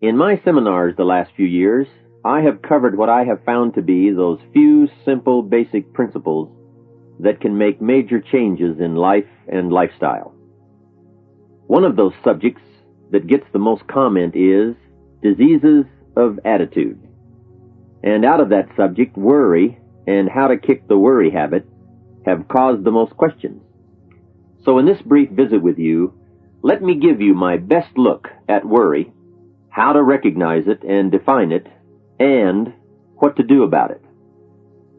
In my seminars the last few years, I have covered what I have found to be those few simple basic principles that can make major changes in life and lifestyle. One of those subjects that gets the most comment is diseases of attitude. And out of that subject, worry and how to kick the worry habit have caused the most questions. So in this brief visit with you, let me give you my best look at worry, how to recognize it and define it, and what to do about it.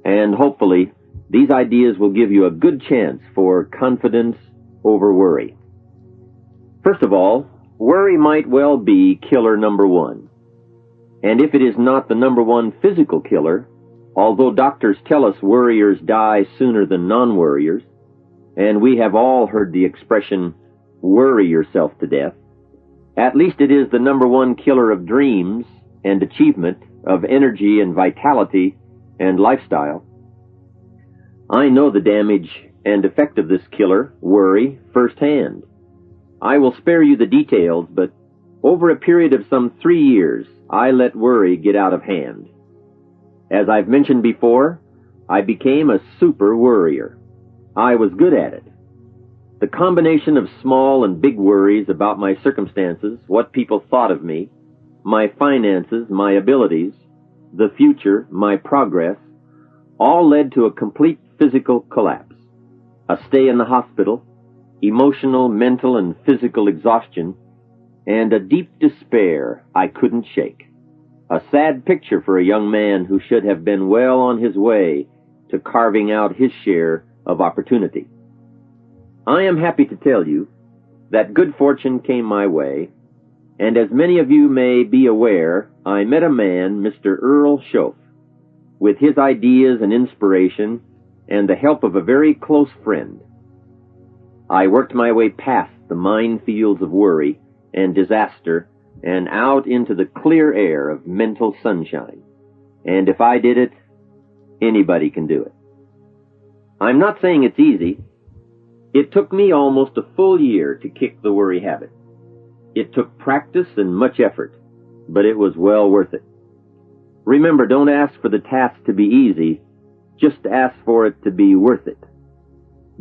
And hopefully, these ideas will give you a good chance for confidence over worry. First of all, worry might well be killer number one. And if it is not the number one physical killer, although doctors tell us worriers die sooner than non-worriers, and we have all heard the expression, worry yourself to death, at least it is the number one killer of dreams and achievement, of energy and vitality and lifestyle. I know the damage and effect of this killer, worry, firsthand. I will spare you the details, but over a period of some 3 years, I let worry get out of hand. As I've mentioned before, I became a super worrier. I was good at it. The combination of small and big worries about my circumstances, what people thought of me, my finances, my abilities, the future, my progress, all led to a complete physical collapse, a stay in the hospital, emotional, mental, and physical exhaustion, and a deep despair I couldn't shake. A sad picture for a young man who should have been well on his way to carving out his share of opportunity. I am happy to tell you that good fortune came my way, and as many of you may be aware, I met a man, Mr. Earl Schoaf, with his ideas and inspiration and the help of a very close friend. I worked my way past the minefields of worry and disaster and out into the clear air of mental sunshine. And if I did it, anybody can do it. I'm not saying it's easy. It took me almost a full year to kick the worry habit. It took practice and much effort, but it was well worth it. Remember, don't ask for the task to be easy, just ask for it to be worth it.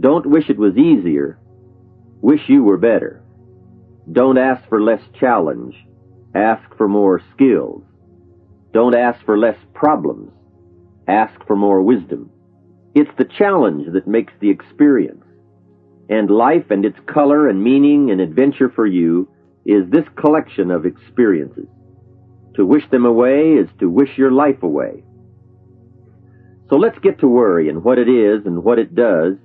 Don't wish it was easier, wish you were better. Don't ask for less challenge, ask for more skills. Don't ask for less problems, ask for more wisdom. It's the challenge that makes the experience. And life and its color and meaning and adventure for you is this collection of experiences. To wish them away is to wish your life away. So let's get to worry and what it is and what it does,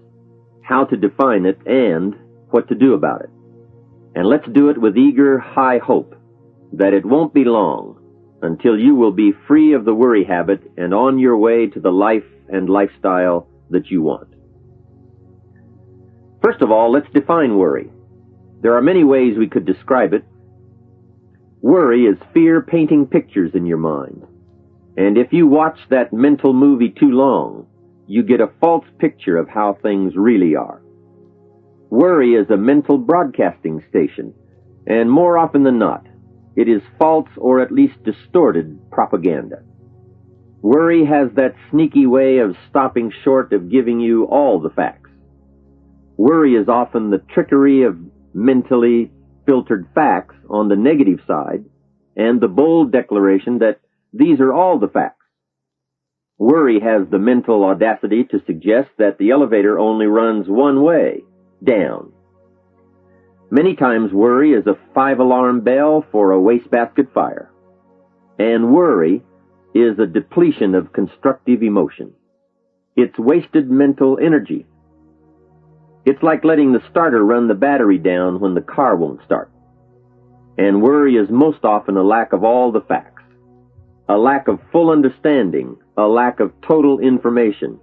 how to define it, and what to do about it. And let's do it with eager, high hope that it won't be long until you will be free of the worry habit and on your way to the life and lifestyle that you want. First of all, let's define worry. There are many ways we could describe it. Worry is fear painting pictures in your mind. And if you watch that mental movie too long, you get a false picture of how things really are. Worry is a mental broadcasting station, and more often than not, it is false or at least distorted propaganda. Worry has that sneaky way of stopping short of giving you all the facts. Worry is often the trickery of mentally filtered facts on the negative side and the bold declaration that these are all the facts. Worry has the mental audacity to suggest that the elevator only runs one way, down. Many times worry is a 5-alarm bell for a wastebasket fire. And worry is a depletion of constructive emotion. It's wasted mental energy. It's like letting the starter run the battery down when the car won't start. And worry is most often a lack of all the facts, a lack of full understanding, a lack of total information,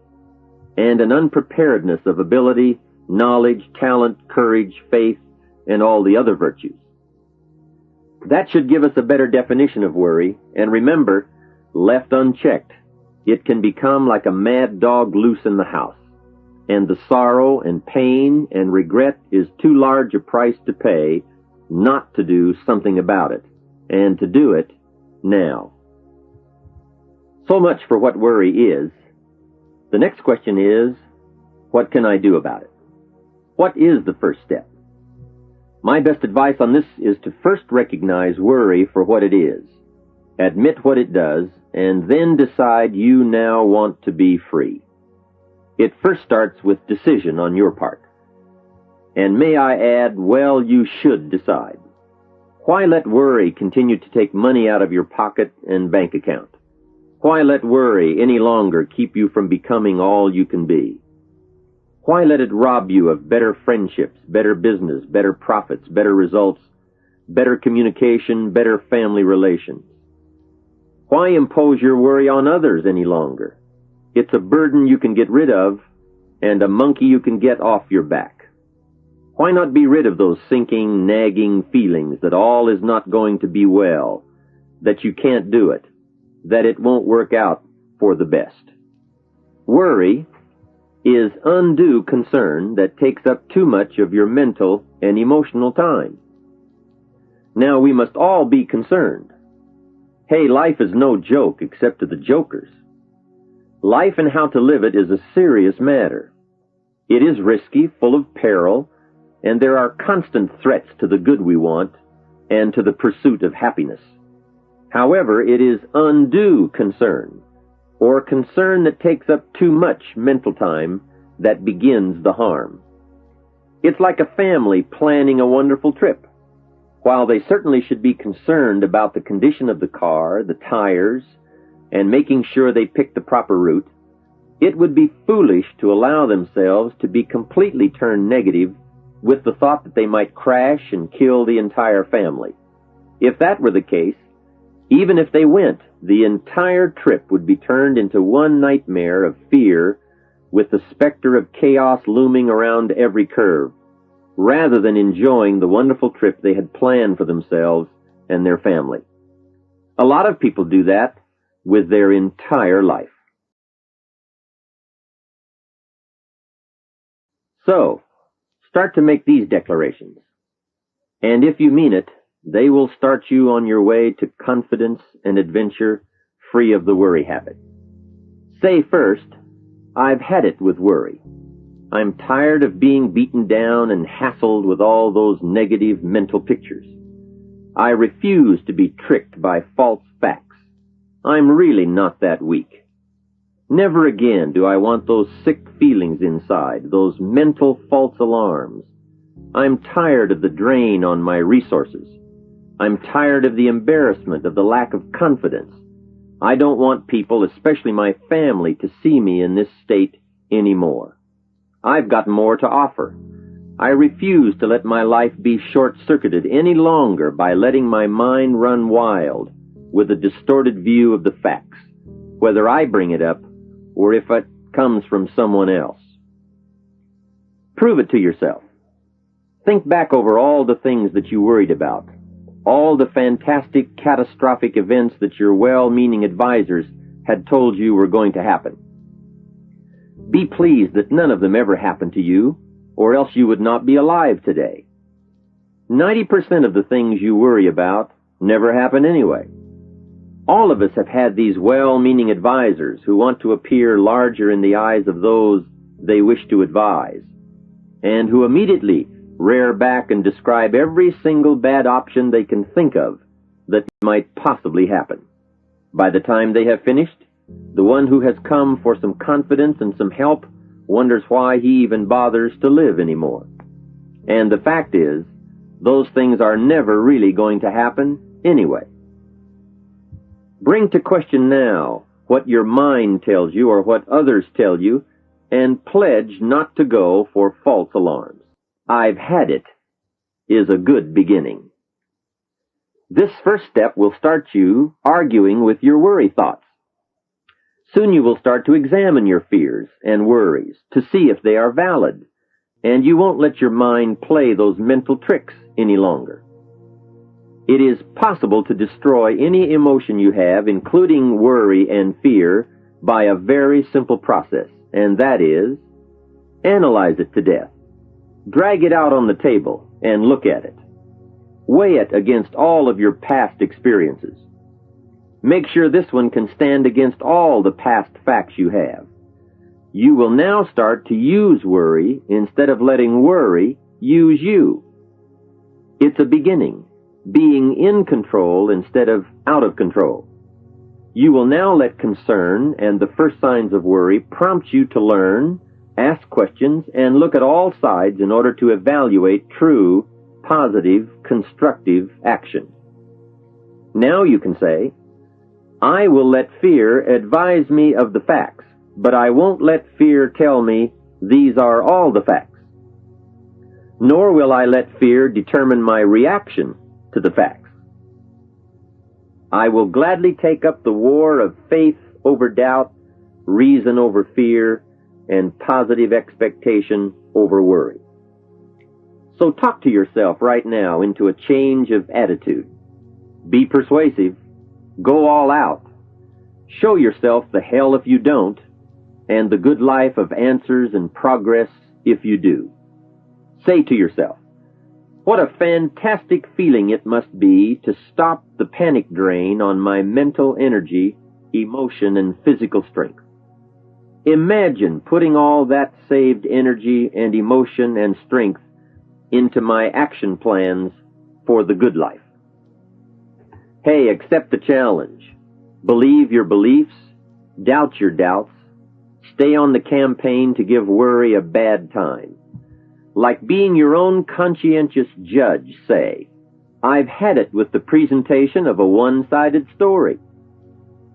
and an unpreparedness of ability, knowledge, talent, courage, faith, and all the other virtues. That should give us a better definition of worry, and remember, left unchecked, it can become like a mad dog loose in the house. And the sorrow and pain and regret is too large a price to pay not to do something about it. and to do it now. So much for what worry is. The next question is, what can I do about it? What is the first step? My best advice on this is to first recognize worry for what it is, admit what it does, and then decide you now want to be free. It first starts with decision on your part. And may I add, well, you should decide. Why let worry continue to take money out of your pocket and bank account? Why let worry any longer keep you from becoming all you can be? Why let it rob you of better friendships, better business, better profits, better results, better communication, better family relations? Why impose your worry on others any longer? It's a burden you can get rid of and a monkey you can get off your back. Why not be rid of those sinking, nagging feelings that all is not going to be well, that you can't do it, that it won't work out for the best? Worry is undue concern that takes up too much of your mental and emotional time. Now, we must all be concerned. Hey, life is no joke except to the jokers. Life and how to live it is a serious matter. It is risky, full of peril, and there are constant threats to the good we want and to the pursuit of happiness. However, it is undue concern, or concern that takes up too much mental time, that begins the harm. It's like a family planning a wonderful trip. While they certainly should be concerned about the condition of the car, the tires, and making sure they pick the proper route, it would be foolish to allow themselves to be completely turned negative with the thought that they might crash and kill the entire family. If that were the case, even if they went, the entire trip would be turned into one nightmare of fear with the specter of chaos looming around every curve, rather than enjoying the wonderful trip they had planned for themselves and their family. A lot of people do that with their entire life. So, start to make these declarations. And if you mean it, they will start you on your way to confidence and adventure, free of the worry habit. Say first, I've had it with worry. I'm tired of being beaten down and hassled with all those negative mental pictures. I refuse to be tricked by false facts. I'm really not that weak. Never again do I want those sick feelings inside, those mental false alarms. I'm tired of the drain on my resources. I'm tired of the embarrassment of the lack of confidence. I don't want people, especially my family, to see me in this state anymore. I've got more to offer. I refuse to let my life be short-circuited any longer by letting my mind run wild with a distorted view of the facts, whether I bring it up or if it comes from someone else. Prove it to yourself. Think back over all the things that you worried about, all the fantastic, catastrophic events that your well-meaning advisors had told you were going to happen. Be pleased that none of them ever happened to you, or else you would not be alive today. 90% of the things you worry about never happen anyway. All of us have had these well-meaning advisors who want to appear larger in the eyes of those they wish to advise, and who immediately rear back and describe every single bad option they can think of that might possibly happen. By the time they have finished, the one who has come for some confidence and some help wonders why he even bothers to live anymore. And the fact is, those things are never really going to happen anyway. Bring to question now what your mind tells you or what others tell you, and pledge not to go for false alarms. I've had it is a good beginning. This first step will start you arguing with your worry thoughts. Soon you will start to examine your fears and worries to see if they are valid, and you won't let your mind play those mental tricks any longer. It is possible to destroy any emotion you have, including worry and fear, by a very simple process, and that is, analyze it to death. Drag it out on the table and look at it. Weigh it against all of your past experiences. Make sure this one can stand against all the past facts you have. You will now start to use worry instead of letting worry use you. It's a beginning, being in control instead of out of control. You will now let concern and the first signs of worry prompt you to learn, ask questions, and look at all sides in order to evaluate true, positive, constructive action. Now you can say, I will let fear advise me of the facts, but I won't let fear tell me these are all the facts. Nor will I let fear determine my reaction to the facts. I will gladly take up the war of faith over doubt, reason over fear, and positive expectation over worry. So talk to yourself right now into a change of attitude. Be persuasive. Go all out. Show yourself the hell if you don't, and the good life of answers and progress if you do. Say to yourself, what a fantastic feeling it must be to stop the panic drain on my mental energy, emotion, and physical strength. Imagine putting all that saved energy and emotion and strength into my action plans for the good life. Hey, accept the challenge. Believe your beliefs, doubt your doubts, stay on the campaign to give worry a bad time. Like being your own conscientious judge, say, I've had it with the presentation of a one-sided story.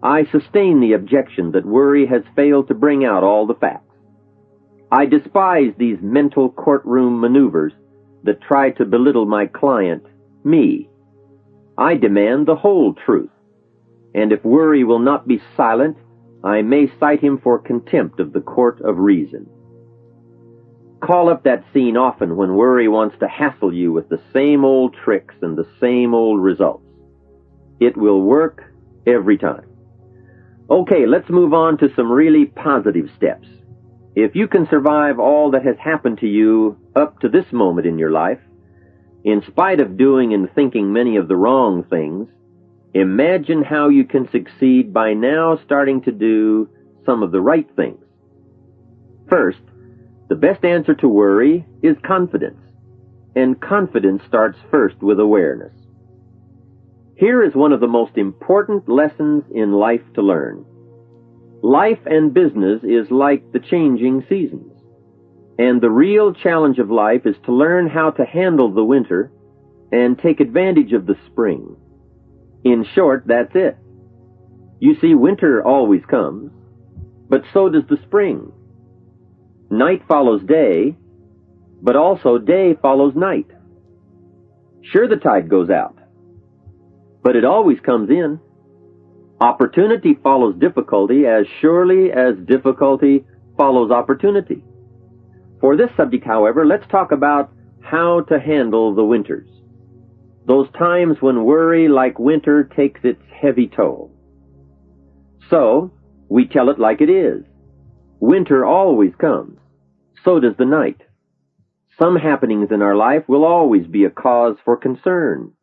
I sustain the objection that worry has failed to bring out all the facts. I despise these mental courtroom maneuvers that try to belittle my client, me. I demand the whole truth, and if worry will not be silent, I may cite him for contempt of the court of reason. Call up that scene often when worry wants to hassle you with the same old tricks and the same old results. It will work every time. Okay, let's move on to some really positive steps. If you can survive all that has happened to you up to this moment in your life, in spite of doing and thinking many of the wrong things, imagine how you can succeed by now starting to do some of the right things. First, the best answer to worry is confidence, and confidence starts first with awareness. Here is one of the most important lessons in life to learn. Life and business is like the changing seasons, and the real challenge of life is to learn how to handle the winter and take advantage of the spring. In short, that's it. You see, winter always comes, but so does the spring. Night follows day, but also day follows night. Sure, the tide goes out, but it always comes in. Opportunity follows difficulty as surely as difficulty follows opportunity. For this subject, however, let's talk about how to handle the winters. Those times when worry, like winter, takes its heavy toll. So, we tell it like it is. Winter always comes. So does the night. Some happenings in our life will always be a cause for concern.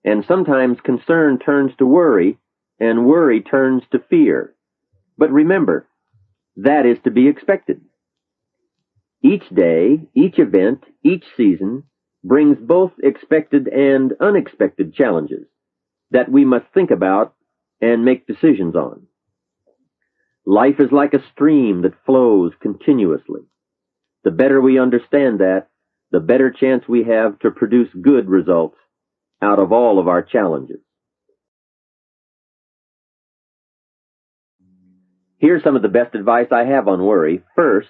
And sometimes concern turns to worry, and worry turns to fear. But remember, that is to be expected. Each day, each event, each season brings both expected and unexpected challenges that we must think about and make decisions on. Life is like a stream that flows continuously. The better we understand that, the better chance we have to produce good results out of all of our challenges. Here's some of the best advice I have on worry. First,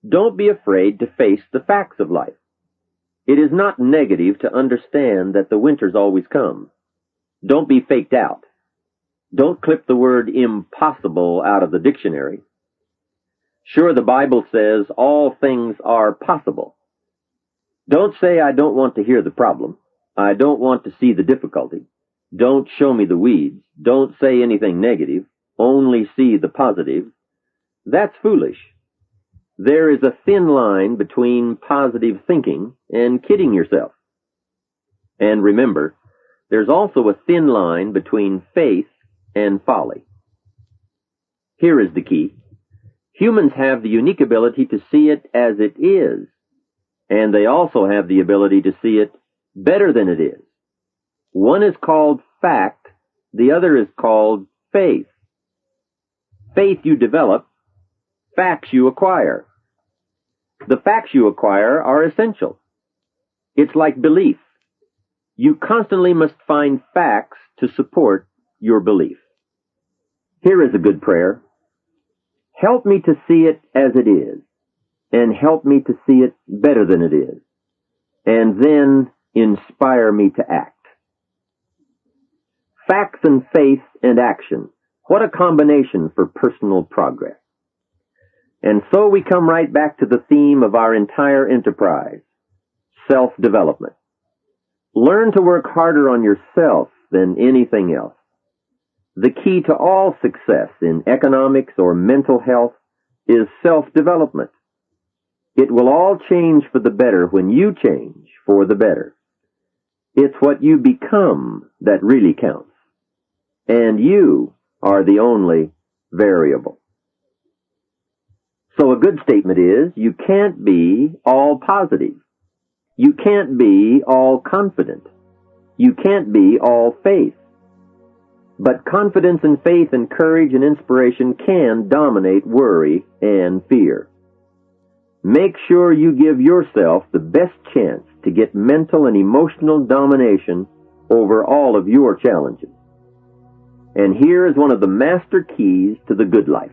don't be afraid to face the facts of life. It is not negative to understand that the winters always come. Don't be faked out. Don't clip the word impossible out of the dictionary. Sure, the Bible says all things are possible. Don't say, I don't want to hear the problem. I don't want to see the difficulty. Don't show me the weeds. Don't say anything negative. Only see the positive. That's foolish. There is a thin line between positive thinking and kidding yourself. And remember, there's also a thin line between faith and folly. Here is the key. Humans have the unique ability to see it as it is, and they also have the ability to see it better than it is. One is called fact, the other is called faith. Faith you develop, facts you acquire. The facts you acquire are essential. It's like belief. You constantly must find facts to support your belief. Here is a good prayer. Help me to see it as it is, and help me to see it better than it is, and then inspire me to act. Facts and faith and action. What a combination for personal progress. And so we come right back to the theme of our entire enterprise, self-development. Learn to work harder on yourself than anything else. The key to all success in economics or mental health is self-development. It will all change for the better when you change for the better. It's what you become that really counts. And you are the only variable. So a good statement is, you can't be all positive. You can't be all confident. You can't be all faith. But confidence and faith and courage and inspiration can dominate worry and fear. Make sure you give yourself the best chance to get mental and emotional domination over all of your challenges. And here is one of the master keys to the good life.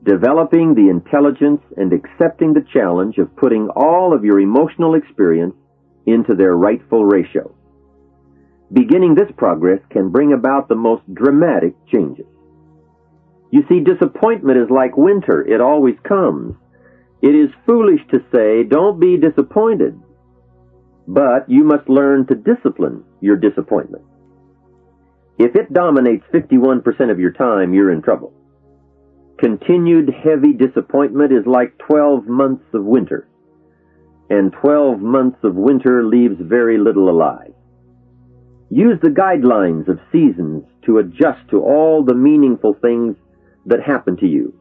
Developing the intelligence and accepting the challenge of putting all of your emotional experience into their rightful ratio. Beginning this progress can bring about the most dramatic changes. You see, disappointment is like winter. It always comes. It is foolish to say, don't be disappointed. But you must learn to discipline your disappointment. If it dominates 51% of your time, you're in trouble. Continued heavy disappointment is like 12 months of winter. And 12 months of winter leaves very little alive. Use the guidelines of seasons to adjust to all the meaningful things that happen to you.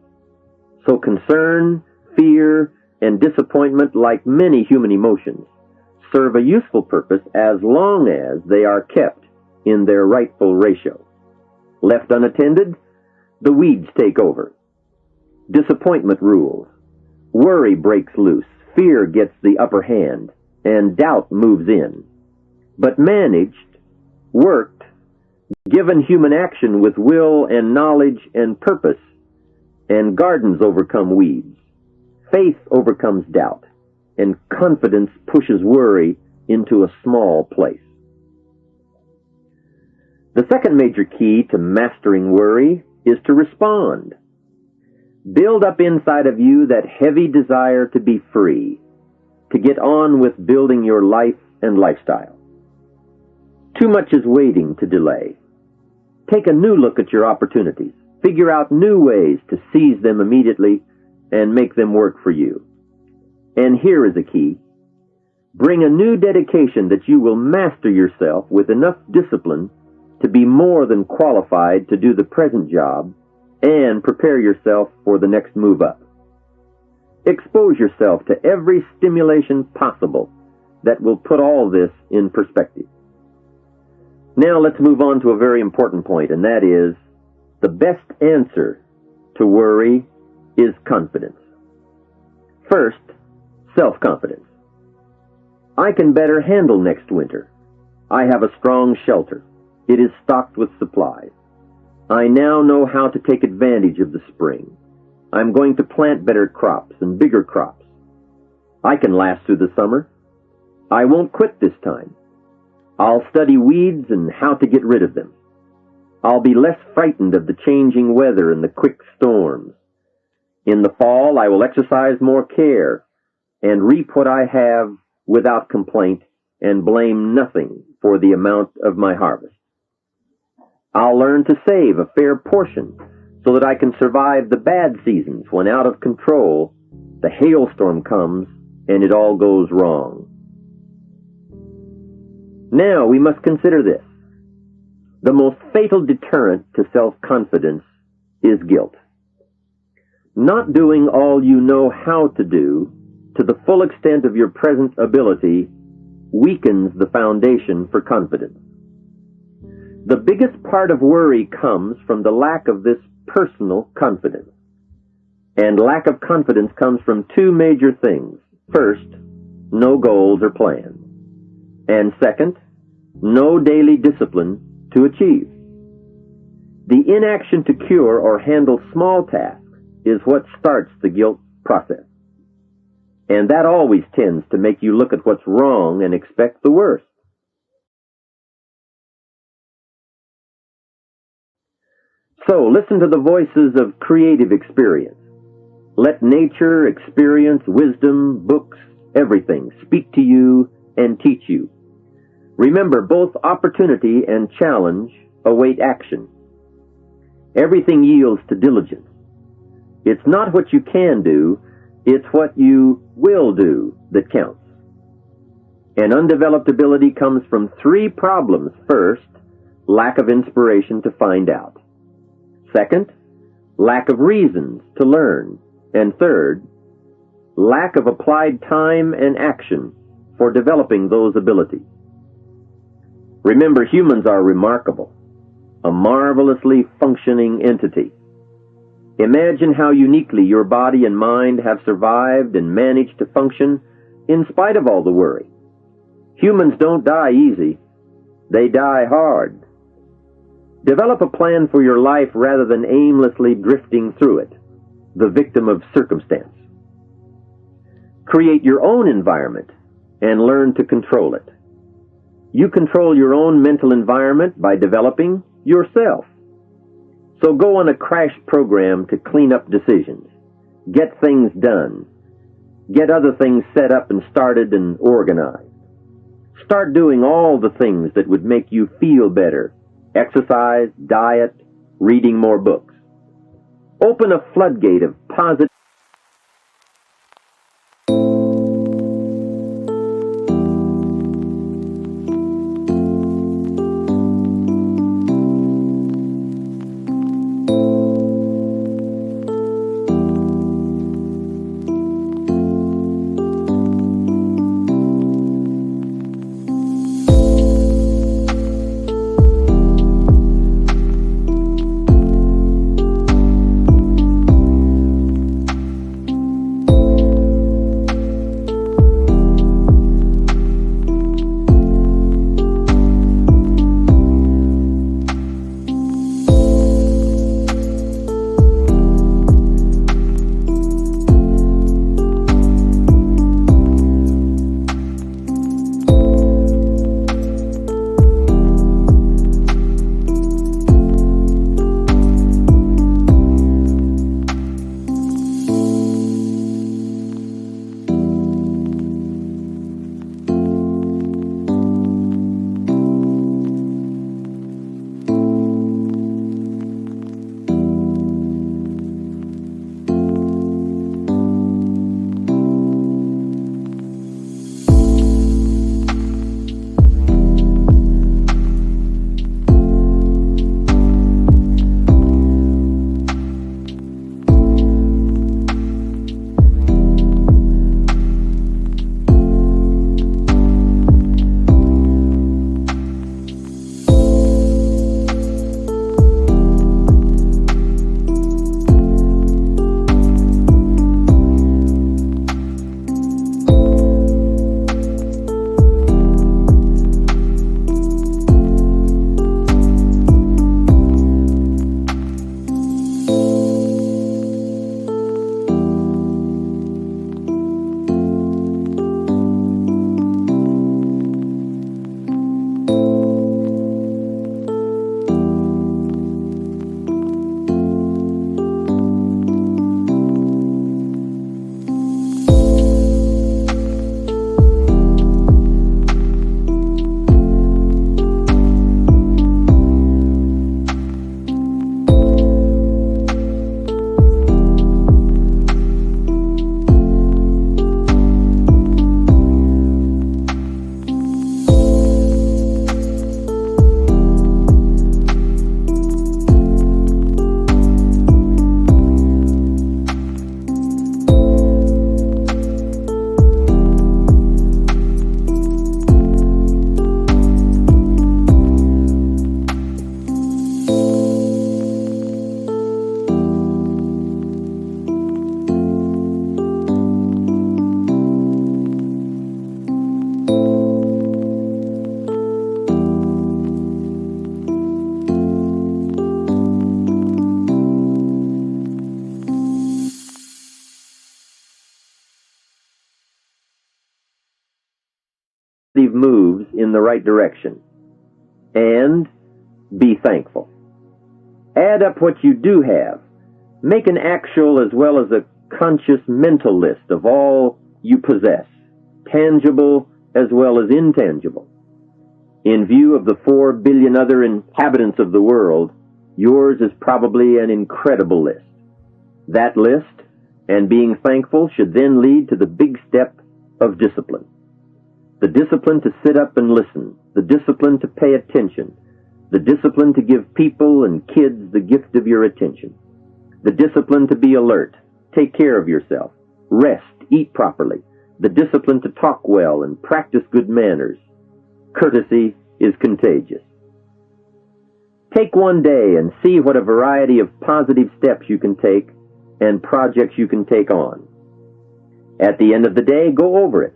So concern, fear, and disappointment, like many human emotions, serve a useful purpose as long as they are kept in their rightful ratio. Left unattended, the weeds take over. Disappointment rules. Worry breaks loose. Fear gets the upper hand, and doubt moves in. But managed, worked, given human action with will and knowledge and purpose, and gardens overcome weeds. Faith overcomes doubt, and confidence pushes worry into a small place. The second major key to mastering worry is to respond. Build up inside of you that heavy desire to be free, to get on with building your life and lifestyle. Too much is waiting to delay. Take a new look at your opportunities. Figure out new ways to seize them immediately and make them work for you. And here is a key. Bring a new dedication that you will master yourself with enough discipline to be more than qualified to do the present job and prepare yourself for the next move up. Expose yourself to every stimulation possible that will put all this in perspective. Now let's move on to a very important point, and that is, the best answer to worry is confidence. First, self-confidence. I can better handle next winter. I have a strong shelter. It is stocked with supplies. I now know how to take advantage of the spring. I'm going to plant better crops and bigger crops. I can last through the summer. I won't quit this time. I'll study weeds and how to get rid of them. I'll be less frightened of the changing weather and the quick storms. In the fall, I will exercise more care and reap what I have without complaint and blame nothing for the amount of my harvest. I'll learn to save a fair portion so that I can survive the bad seasons when out of control the hailstorm comes and it all goes wrong. Now we must consider this. The most fatal deterrent to self-confidence is guilt. Not doing all you know how to do to the full extent of your present ability weakens the foundation for confidence. The biggest part of worry comes from the lack of this personal confidence. And lack of confidence comes from two major things. First, no goals or plans. And second, no daily discipline to achieve. The inaction to cure or handle small tasks is what starts the guilt process. And that always tends to make you look at what's wrong and expect the worst. So, listen to the voices of creative experience. Let nature, experience, wisdom, books, everything speak to you and teach you. Remember, both opportunity and challenge await action. Everything yields to diligence. It's not what you can do, it's what you will do that counts. And undeveloped ability comes from three problems. First, lack of inspiration to find out. Second, lack of reasons to learn. And third, lack of applied time and action for developing those abilities. Remember, humans are remarkable, a marvelously functioning entity. Imagine how uniquely your body and mind have survived and managed to function in spite of all the worry. Humans don't die easy. They die hard. Develop a plan for your life rather than aimlessly drifting through it, the victim of circumstance. Create your own environment and learn to control it. You control your own mental environment by developing yourself. So go on a crash program to clean up decisions, get things done, get other things set up and started and organized. Start doing all the things that would make you feel better. Exercise, diet, reading more books. Open a floodgate of positive moves in the right direction. And be thankful. Add up what you do have. Make an actual as well as a conscious mental list of all you possess, tangible as well as intangible. In view of the 4 billion other inhabitants of the world, yours is probably an incredible list. That list and being thankful should then lead to the big step of discipline. The discipline to sit up and listen, the discipline to pay attention, the discipline to give people and kids the gift of your attention, the discipline to be alert, take care of yourself, rest, eat properly, the discipline to talk well and practice good manners. Courtesy is contagious. Take one day and see what a variety of positive steps you can take and projects you can take on. At the end of the day, go over it.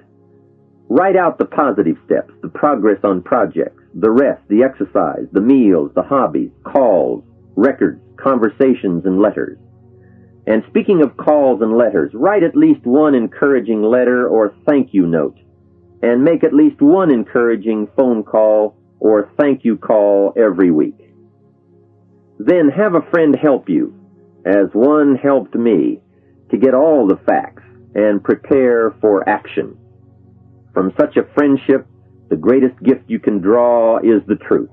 Write out the positive steps, the progress on projects, the rest, the exercise, the meals, the hobbies, calls, records, conversations, and letters. And speaking of calls and letters, write at least one encouraging letter or thank you note, and make at least one encouraging phone call or thank you call every week. Then have a friend help you, as one helped me, to get all the facts and prepare for action. From such a friendship, the greatest gift you can draw is the truth.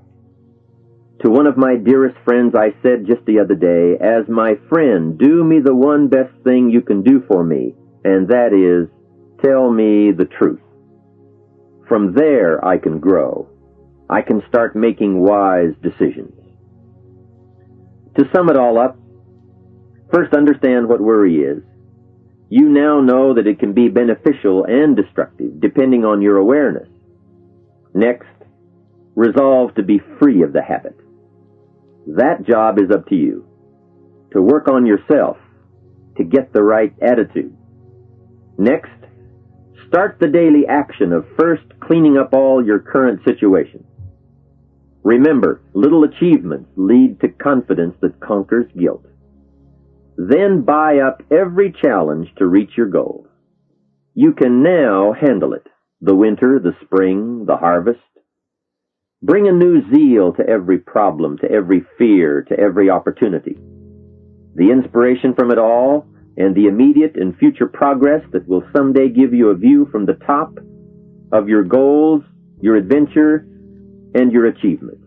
To one of my dearest friends I said just the other day, as my friend, do me the one best thing you can do for me, and that is, tell me the truth. From there I can grow. I can start making wise decisions. To sum it all up, first understand what worry is. You now know that it can be beneficial and destructive, depending on your awareness. Next, resolve to be free of the habit. That job is up to you. To work on yourself, to get the right attitude. Next, start the daily action of first cleaning up all your current situations. Remember, little achievements lead to confidence that conquers guilt. Then buy up every challenge to reach your goal. You can now handle it. The winter, the spring, the harvest. Bring a new zeal to every problem, to every fear, to every opportunity. The inspiration from it all and the immediate and future progress that will someday give you a view from the top of your goals, your adventure, and your achievements.